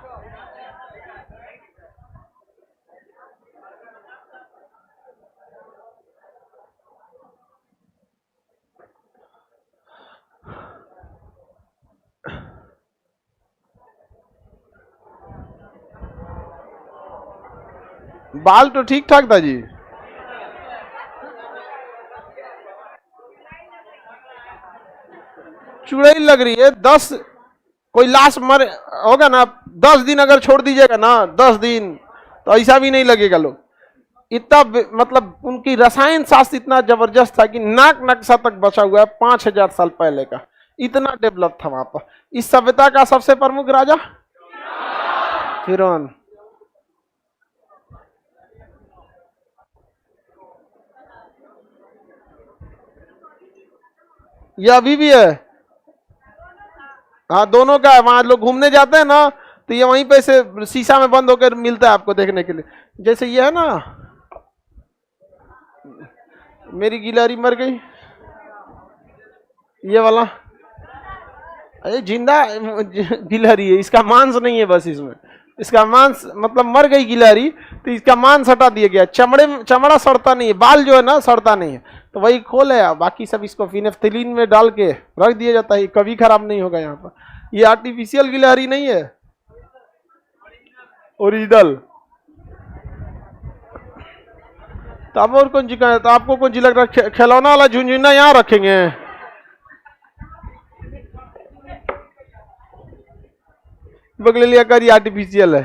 बाल तो ठीक ठाक था जी। चुड़ैल लग रही है। 10 कोई लाश मर होगा ना, 10 दिन अगर छोड़ दीजिएगा ना, 10 दिन, तो ऐसा भी नहीं लगेगा लोग। इतना मतलब उनकी रसायन शास्त्र इतना जबरदस्त था कि नाक नक्शा तक बचा हुआ है 5000 साल पहले का। इतना डेवलप था वहां पर। इस सभ्यता का सबसे प्रमुख राजा फिरौन। ये अभी भी है। हाँ दोनों का है। वहां लोग घूमने जाते हैं ना, तो ये वहीं पे से शीशा में बंद होकर मिलता है आपको देखने के लिए। जैसे ये है ना, मेरी गिलहरी मर गई, ये वाला, अरे जिंदा गिलहरी है, इसका मांस नहीं है बस इसमें। इसका मांस मतलब मर गई गिलहरी तो इसका मांस हटा दिया गया। चमड़ा सड़ता नहीं है, बाल जो है ना सड़ता नहीं है, तो वही खोल है। बाकी सब इसको फिनेफ्थलीन में डाल के रख दिया जाता है, कभी खराब नहीं होगा। यहाँ पर ये आर्टिफिशियल गिलहरी नहीं है, ओरिजिनल। तो अब और कौन सी का है? तो आपको कौन सी लग रहा है? खिलौना वाला झुंझुना यहाँ रखेंगे? बगले लिया करी आर्टिफिशियल है।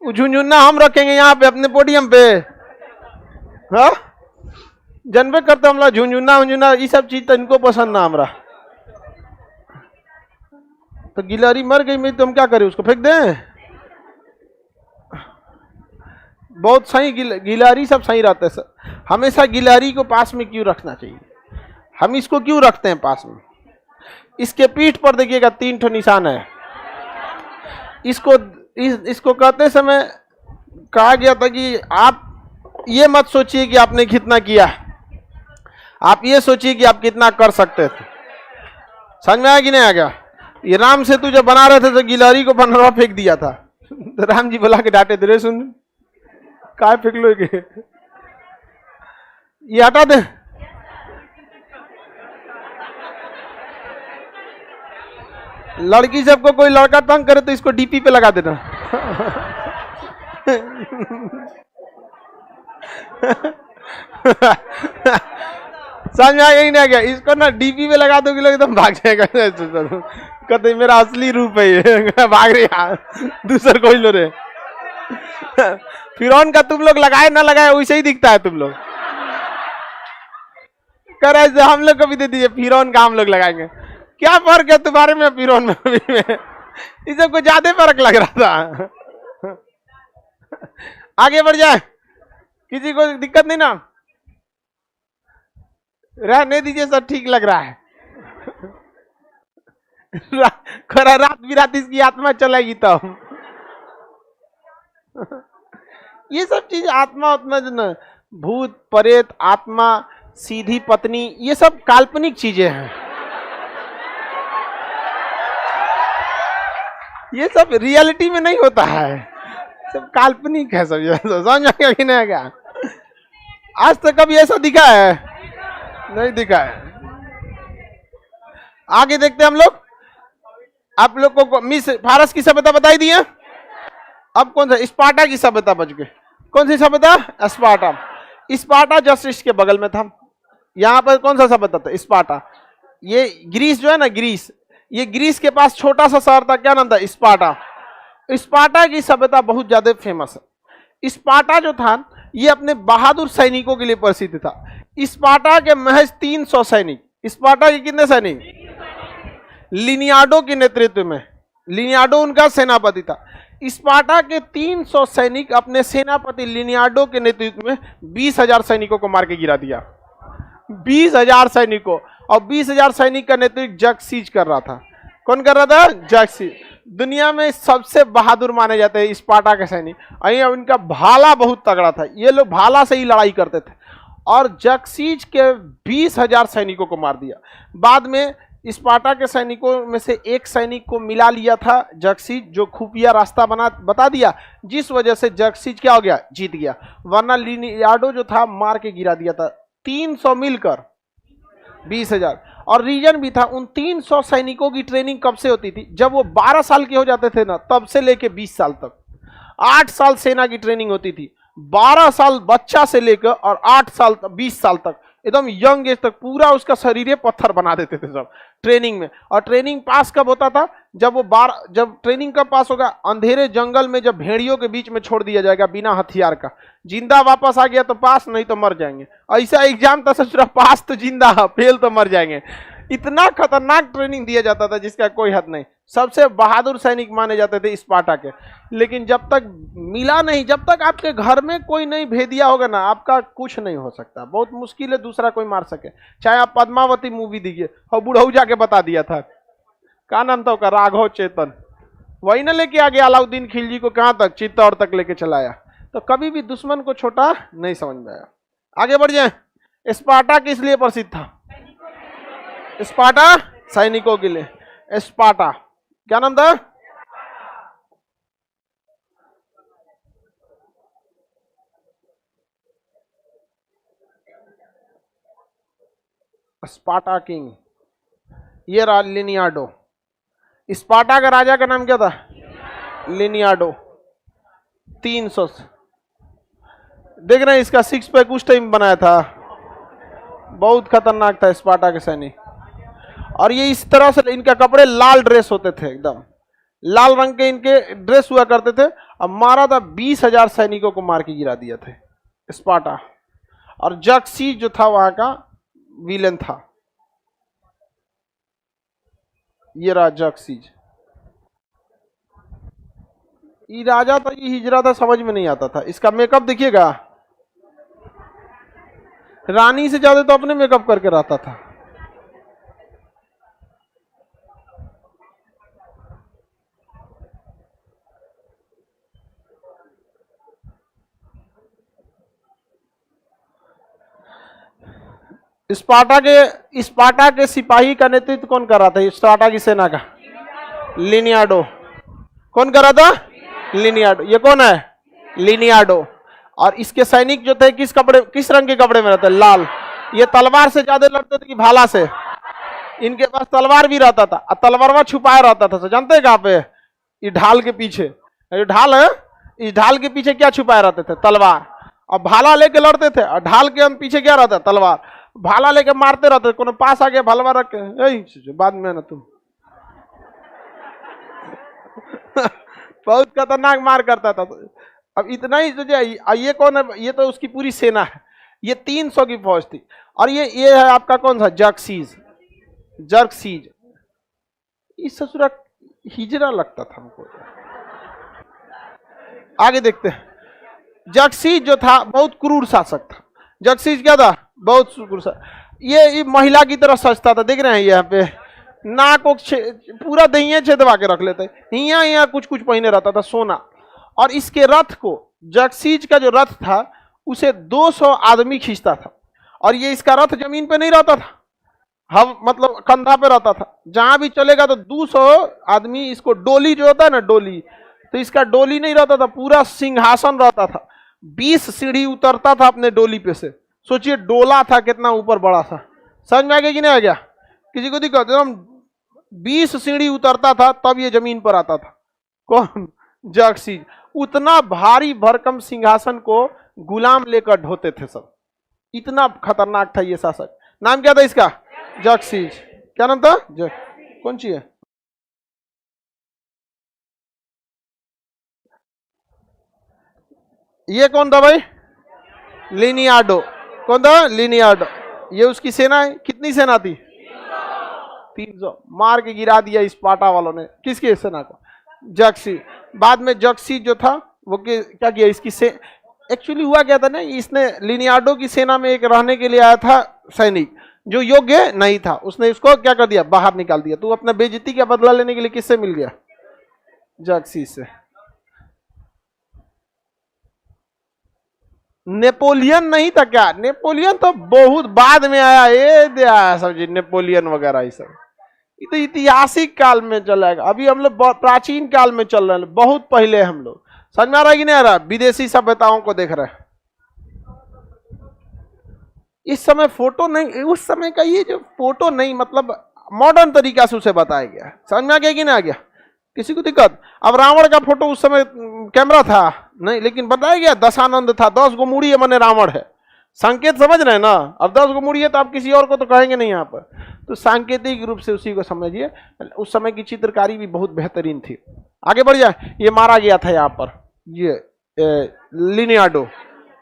झुंझुना हम रखेंगे यहाँ पे अपने पोडियम पे। हाँ जनबे करते हम झुंझुना ये सब चीज तो इनको पसंद ना हमारा। तो गिलहरी मर गई मैं, तो हम क्या करें? उसको फेंक दें? बहुत सही गिलहरी सब सही रहते हैं सर। हमेशा गिलहरी को पास में क्यों रखना चाहिए? हम इसको क्यों रखते हैं पास में? इसके पीठ पर देखिएगा 3 ठो निशान है। इसको कहते समय कहा गया था कि आप ये मत सोचिए कि आपने कितना किया, आप ये सोचिए कि आप कितना कर सकते थे। समझ में आया कि नहीं आ गया? ये राम सेतु जब बना रहे थे तो गिलहरी को बनरवा फेंक दिया था। तो राम जी बुला के डांटे थे, रे सुन काय फेंक लो, ये हटा दे। लड़की सबको कोई लड़का तंग करे तो इसको डीपी पे लगा देना। समझ में आ गया ही नहीं आ गया? इसको ना डीपी में लगा दो कि लोग एकदम भाग जाएगा। कहते मेरा असली रूप है ये, भाग रहे यार, दूसर कोई लो रे। फिरौन का तुम लोग लगाए ना लगाए वैसे ही दिखता है तुम लोग। कर ऐसे हम लोग को भी दे दीजिए, फिरौन का हम लोग लगाएंगे। क्या फर्क है तुम्हारे में फिरौन में? इस सबको ज्यादा फर्क लग रहा था। आगे बढ़ जाए, किसी को दिक्कत नहीं ना? रहने दीजिए, सब ठीक लग रहा है। रात बिरात इसकी आत्मा चलेगी तो ये सब चीज आत्मा उतना जो न, भूत प्रेत आत्मा सीधी पत्नी, ये सब काल्पनिक चीजें हैं। ये सब रियलिटी में नहीं होता है, सब काल्पनिक है सब। समझ आएगा कि नहीं आएगा? आज तक कभी ऐसा दिखा है? नहीं दिखा है। आगे देखते हैं हम लोग। आप लोगों को मिस फारस की सभ्यता बताई दी है। अब कौन सा? स्पार्टा की सभ्यता बच गए। कौन सी सभ्यता? स्पार्टा। स्पार्टा जस्ट के बगल में था। यहां पर कौन सा सभ्यता था? स्पार्टा। ये ग्रीस जो है ना, ग्रीस, ये ग्रीस के पास छोटा सा शहर था, क्या नाम था? स्पार्टा। स्पार्टा की सभ्यता बहुत ज्यादा फेमस है। स्पार्टा जो था ये अपने बहादुर सैनिकों के लिए प्रसिद्ध था। स्पार्टा के महज 300 सैनिक। स्पार्टा के कितने सैनिक? लिनियाडो के नेतृत्व में, लिनियाडो उनका सेनापति था। स्पार्टा के 300 सैनिक अपने सेनापति लिनियाडो के नेतृत्व में 20,000 सैनिकों को मार के गिरा दिया। 20,000 सैनिकों, और 20,000 सैनिक का नेतृत्व जक्सीज कर रहा था। कौन कर रहा था? जक्सीज। दुनिया में सबसे बहादुर माने जाते हैं स्पार्टा के सैनिक। इनका भाला बहुत तगड़ा था, ये लोग भाला से ही लड़ाई करते थे। और जक्सीज के 20,000 सैनिकों को मार दिया। बाद में स्पार्टा के सैनिकों में से एक सैनिक को मिला लिया था जक्सीज, जो खुफिया रास्ता बता दिया, जिस वजह से जक्सीज क्या हो गया? जीत गया। वरना लिनियाडो जो था मार के गिरा दिया था। 300 मिलकर 20,000। और रीजन भी था, उन 300 सैनिकों की ट्रेनिंग कब से होती थी? जब वो 12 साल के हो जाते थे ना, तब से लेके 20 साल तक 8 साल सेना की ट्रेनिंग होती थी। 12 साल बच्चा से लेकर और 8 साल 20 साल तक, एकदम यंग एज तक पूरा उसका शरीर पत्थर बना देते थे सब ट्रेनिंग में। और ट्रेनिंग पास कब होता था? जब वो जब ट्रेनिंग कब पास होगा? अंधेरे जंगल में जब भेड़ियों के बीच में छोड़ दिया जाएगा बिना हथियार का। जिंदा वापस आ गया तो पास, नहीं तो मर जाएंगे। ऐसा एग्जाम था सोच रहा, पास तो जिंदा, फेल तो मर जाएंगे। इतना खतरनाक ट्रेनिंग दिया जाता था जिसका कोई हद नहीं। सबसे बहादुर सैनिक माने जाते थे स्पार्टा के। लेकिन जब तक मिला नहीं, जब तक आपके घर में कोई नहीं भेदिया होगा ना, आपका कुछ नहीं हो सकता। बहुत मुश्किल है दूसरा कोई मार सके। चाहे आप पद्मावती मूवी देखिए, और बुढ़ऊ जाके बता दिया था, क्या नाम था उसका? राघव चेतन। वही ना लेके आ गया अलाउद्दीन खिलजी को, कहां तक? चित्तौड़ तक लेके चलाया। तो कभी भी दुश्मन को छोटा नहीं समझ में आया। आगे बढ़ जाए। स्पार्टा किस लिए प्रसिद्ध था? स्पार्टा सैनिकों के लिए। स्पार्टा क्या नाम था? स्पार्टा किंग, ये रहा लिनियाडो। स्पार्टा का राजा का नाम क्या था? लिनियाडो। 300 देख रहे हैं, इसका 6 पैक उस टाइम बनाया था। बहुत खतरनाक था स्पार्टा के सैनिक। और ये इस तरह से, इनका कपड़े लाल ड्रेस होते थे, एकदम लाल रंग के इनके ड्रेस हुआ करते थे। अब मारा था 20,000 सैनिकों को मार के गिरा दिया थे स्पार्टा। और जक्सीज जो था वहां का विलेन था। ये रहा जक्सीज। ये राजा था, ये हिजरा था, समझ में नहीं आता था। इसका मेकअप देखिएगा, रानी से ज्यादा तो अपने मेकअप करके रहता था। स्पार्टा के सिपाही का नेतृत्व कौन कर रहा था? स्पार्टा की सेना का लिनियाडो। कौन कर रहा था? लिनियाडो। ये कौन है? लिनियाडो। और इसके सैनिक जो थे किस रंग के कपड़े में रहते? लाल। ये तलवार से ज्यादा लड़ते थे कि भाला से? इनके पास तलवार भी रहता था, और तलवार छुपाया रहता था। जानते हैं कहां पे? ये ढाल के पीछे। ये ढाल है, इस ढाल के पीछे क्या छुपाए रहते थे? तलवार। और भाला लेके लड़ते थे, और ढाल के पीछे क्या रहता? तलवार। भाला लेके मारते रहते, कोनो पास आ गया भलवा रख के बाद में ना तुम बहुत खतरनाक मार करता था। अब इतना ही सोचे, ये कौन है, ये तो उसकी पूरी सेना है, ये 300 की फौज थी। और ये है आपका कौन सा, जर्कसीज। जर्कसीज इस ससुरा हिजरा लगता था हमको। आगे देखते हैं। जर्कसीज जो था बहुत क्रूर शासक था। जर्कसीज क्या था, बहुत क्रूर शासक। ये महिला की तरह सजता था, देख रहे हैं यहाँ पे नाक को पूरा दहिया छेदवा के रख लेते, यहाँ कुछ कुछ पहने रहता था सोना। और इसके रथ को, जर्कसीज का जो रथ था उसे 200 आदमी खींचता था। और ये इसका रथ जमीन पे नहीं रहता था, हम मतलब कंधा पे रहता था। जहां भी चलेगा तो 200 आदमी, इसको डोली जो होता है ना, डोली, तो इसका डोली नहीं रहता था, पूरा सिंहासन रहता था। 20 सीढ़ी उतरता था अपने डोली पे से। सोचिए डोला था कितना ऊपर बड़ा सा। समझ में आ गया कि नहीं आ गया, किसी को दिक्कत, एकदम 20 सीढ़ी उतरता था तब ये जमीन पर आता था। कौन, जर्कसीज। उतना भारी भरकम सिंहासन को गुलाम लेकर ढोते थे सब, इतना खतरनाक था ये शासक। नाम क्या था इसका, जर्कसीज। क्या नाम था, कौन सी है, ये कौन था भाई, लिनियार्डो। कौन था, लिनियार्डो। ये उसकी सेना है, कितनी सेना थी, 300। मार के गिरा दिया स्पार्टा वालों ने, किसकी सेना को, जर्कसीज। बाद में जर्कसीज जो था वो क्या किया, इसकी एक्चुअली हुआ क्या था ना, इसने लिनियार्डो की सेना में एक रहने के लिए आया था सैनिक जो योग्य नहीं था, उसने इसको क्या कर दिया, बाहर निकाल दिया। तो अपना बेइज्जती का बदला लेने के लिए किससे मिल गया, जर्कसीज से। नेपोलियन नहीं था क्या, नेपोलियन तो बहुत बाद में आया, ये दिया समझिए नेपोलियन वगैरह ये सब, ये तो ऐतिहासिक काल में चलेगा। अभी हम लोग प्राचीन काल में चल रहे हैं, बहुत पहले हम लोग। समझ में आ रहा है कि नहीं आ रहा, विदेशी सभ्यताओं को देख रहे हैं। इस समय फोटो नहीं, उस समय का ये जो फोटो नहीं, मतलब मॉडर्न तरीका से उसे बताया गया। समझ में आ गया कि नहीं आ गया, किसी को दिक्कत। अब रावण का फोटो उस समय कैमरा था नहीं, लेकिन बताया गया दशानंद था, 10 गो मुड़ी है मने रावण है, संकेत समझ रहे हैं ना। अब 10 गो मुड़ी है तो आप किसी और को तो कहेंगे नहीं यहाँ पर, तो सांकेतिक रूप से उसी को समझिए। उस समय की चित्रकारी भी बहुत बेहतरीन थी। आगे बढ़ जाए, ये मारा गया था यहाँ पर, ये लिनियार्डो,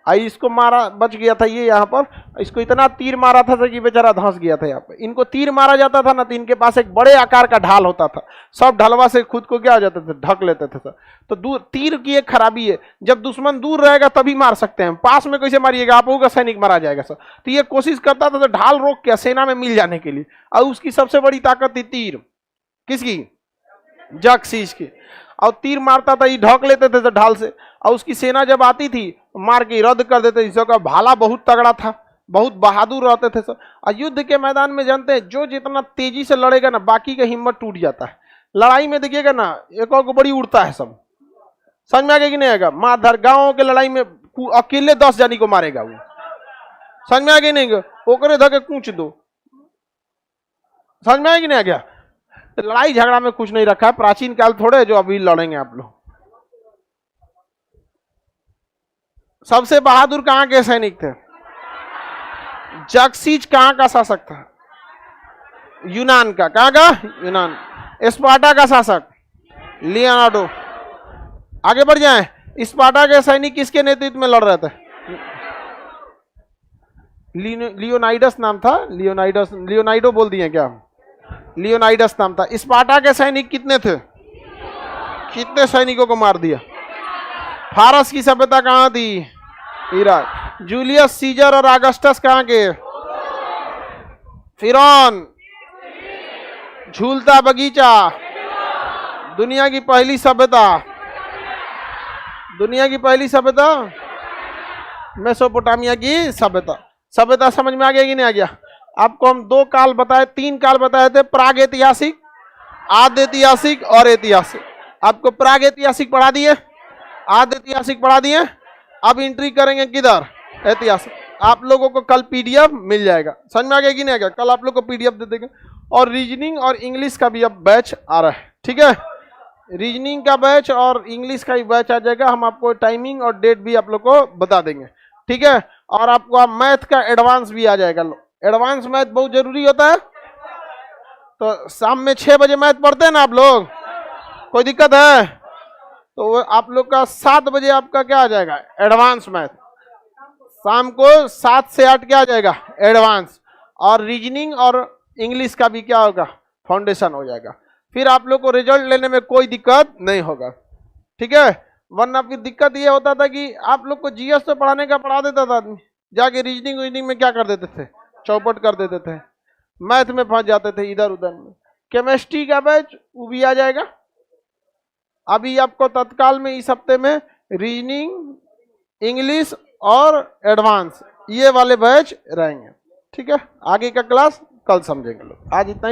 इसको मारा, बच गया था ये यहाँ पर। इसको इतना तीर मारा था कि बेचारा धंस गया था यहाँ पर। इनको तीर मारा जाता था ना तो इनके पास एक बड़े आकार का ढाल होता था, सब ढलवा से खुद को क्या हो जाते थे, ढक लेते थे सब। तो दूर तीर की एक खराबी है, जब दुश्मन दूर रहेगा तभी मार सकते हैं, पास में कैसे मारिएगा, आप होगा सैनिक मारा जाएगा सर। तो ये कोशिश करता था तो ढाल रोक के सेना में मिल जाने के लिए। और उसकी सबसे बड़ी ताकत थी तीर, किसकी, जर्कसीज की। और तीर मारता था, ये ढक लेते थे ढाल से, और उसकी सेना जब आती थी मार के रद्द कर देते। इसका भाला बहुत तगड़ा था, बहुत बहादुर रहते थे सब। और युद्ध के मैदान में जानते हैं, जो जितना तेजी से लड़ेगा ना, बाकी का हिम्मत टूट जाता है। लड़ाई में देखिएगा ना, एक और को बड़ी उड़ता है सब। समझ में आ गया कि नहीं आएगा, मार गाँव के लड़ाई में अकेले 10 जानी को मारेगा वो। समझ में आ गया नहीं, ओकरे धके कूच दो। समझ में आया कि नहीं आ गया। लड़ाई झगड़ा में कुछ नहीं रखा है, प्राचीन काल थोड़े जो अभी लड़ेंगे आप लोग। सबसे बहादुर कहां के सैनिक थे, जर्कसीज कहां का शासक था, यूनान का। कहां का, यूनान। स्पार्टा का शासक लियोनार्डो। आगे बढ़ जाएं, स्पार्टा के सैनिक किसके नेतृत्व में लड़ रहे थे, लियोनाइडस नाम था, लियोनाइडस, लियोनाइडो बोल दिए क्या, लियोनाइडस नाम था। स्पार्टा के सैनिक कितने थे, कितने सैनिकों को मार दिया। फारस की सभ्यता कहां थी, इराक। जूलियस सीजर और अगस्टस कहां के, फिरौन। झूलता बगीचा, दुनिया की पहली सभ्यता, दुनिया की पहली सभ्यता मेसोपोटामिया की सभ्यता। सभ्यता समझ में आ गया कि नहीं आ गया। आपको हम 2 काल बताए, 3 काल बताए थे, प्राग ऐतिहासिक, आद्य ऐतिहासिक और ऐतिहासिक। आपको प्राग ऐतिहासिक पढ़ा दिए, आद्य ऐतिहासिक पढ़ा दिए। अब एंट्री करेंगे किधर, ऐतिहासिक। आप लोगों को कल पीडीएफ मिल जाएगा। समझ में आ गया कि नहीं आ गया, कल आप लोग को पीडीएफ दे देंगे। और रीजनिंग और इंग्लिश का भी अब बैच आ रहा है, ठीक है। रीजनिंग का बैच और इंग्लिश का भी बैच आ जाएगा। हम आपको टाइमिंग और डेट भी आप लोग को बता देंगे, ठीक है। और आपको मैथ का एडवांस भी आ जाएगा, एडवांस मैथ बहुत जरूरी होता है। तो शाम में 6 बजे मैथ पढ़ते हैं ना आप लोग, कोई दिक्कत है? तो आप लोग का 7 बजे आपका क्या आ जाएगा, एडवांस मैथ। शाम को 7 से 8 क्या आ जाएगा, एडवांस। और रीजनिंग और इंग्लिश का भी क्या होगा, फाउंडेशन हो जाएगा। फिर आप लोग को रिजल्ट लेने में कोई दिक्कत नहीं होगा, ठीक है। वरना फिर दिक्कत ये होता था कि आप लोग को जीएस तो पढ़ाने का पढ़ा देता था आदमी, जाके रीजनिंग में क्या कर देते थे, चौपट कर देते थे, मैथ में फंस जाते थे इधर उधर में। केमिस्ट्री का बैच वो भी आ जाएगा। अभी आपको तत्काल में इस हफ्ते में रीजनिंग, इंग्लिश और एडवांस ये वाले बैच रहेंगे, ठीक है। आगे का क्लास कल समझेंगे लोग। आज इतना ही।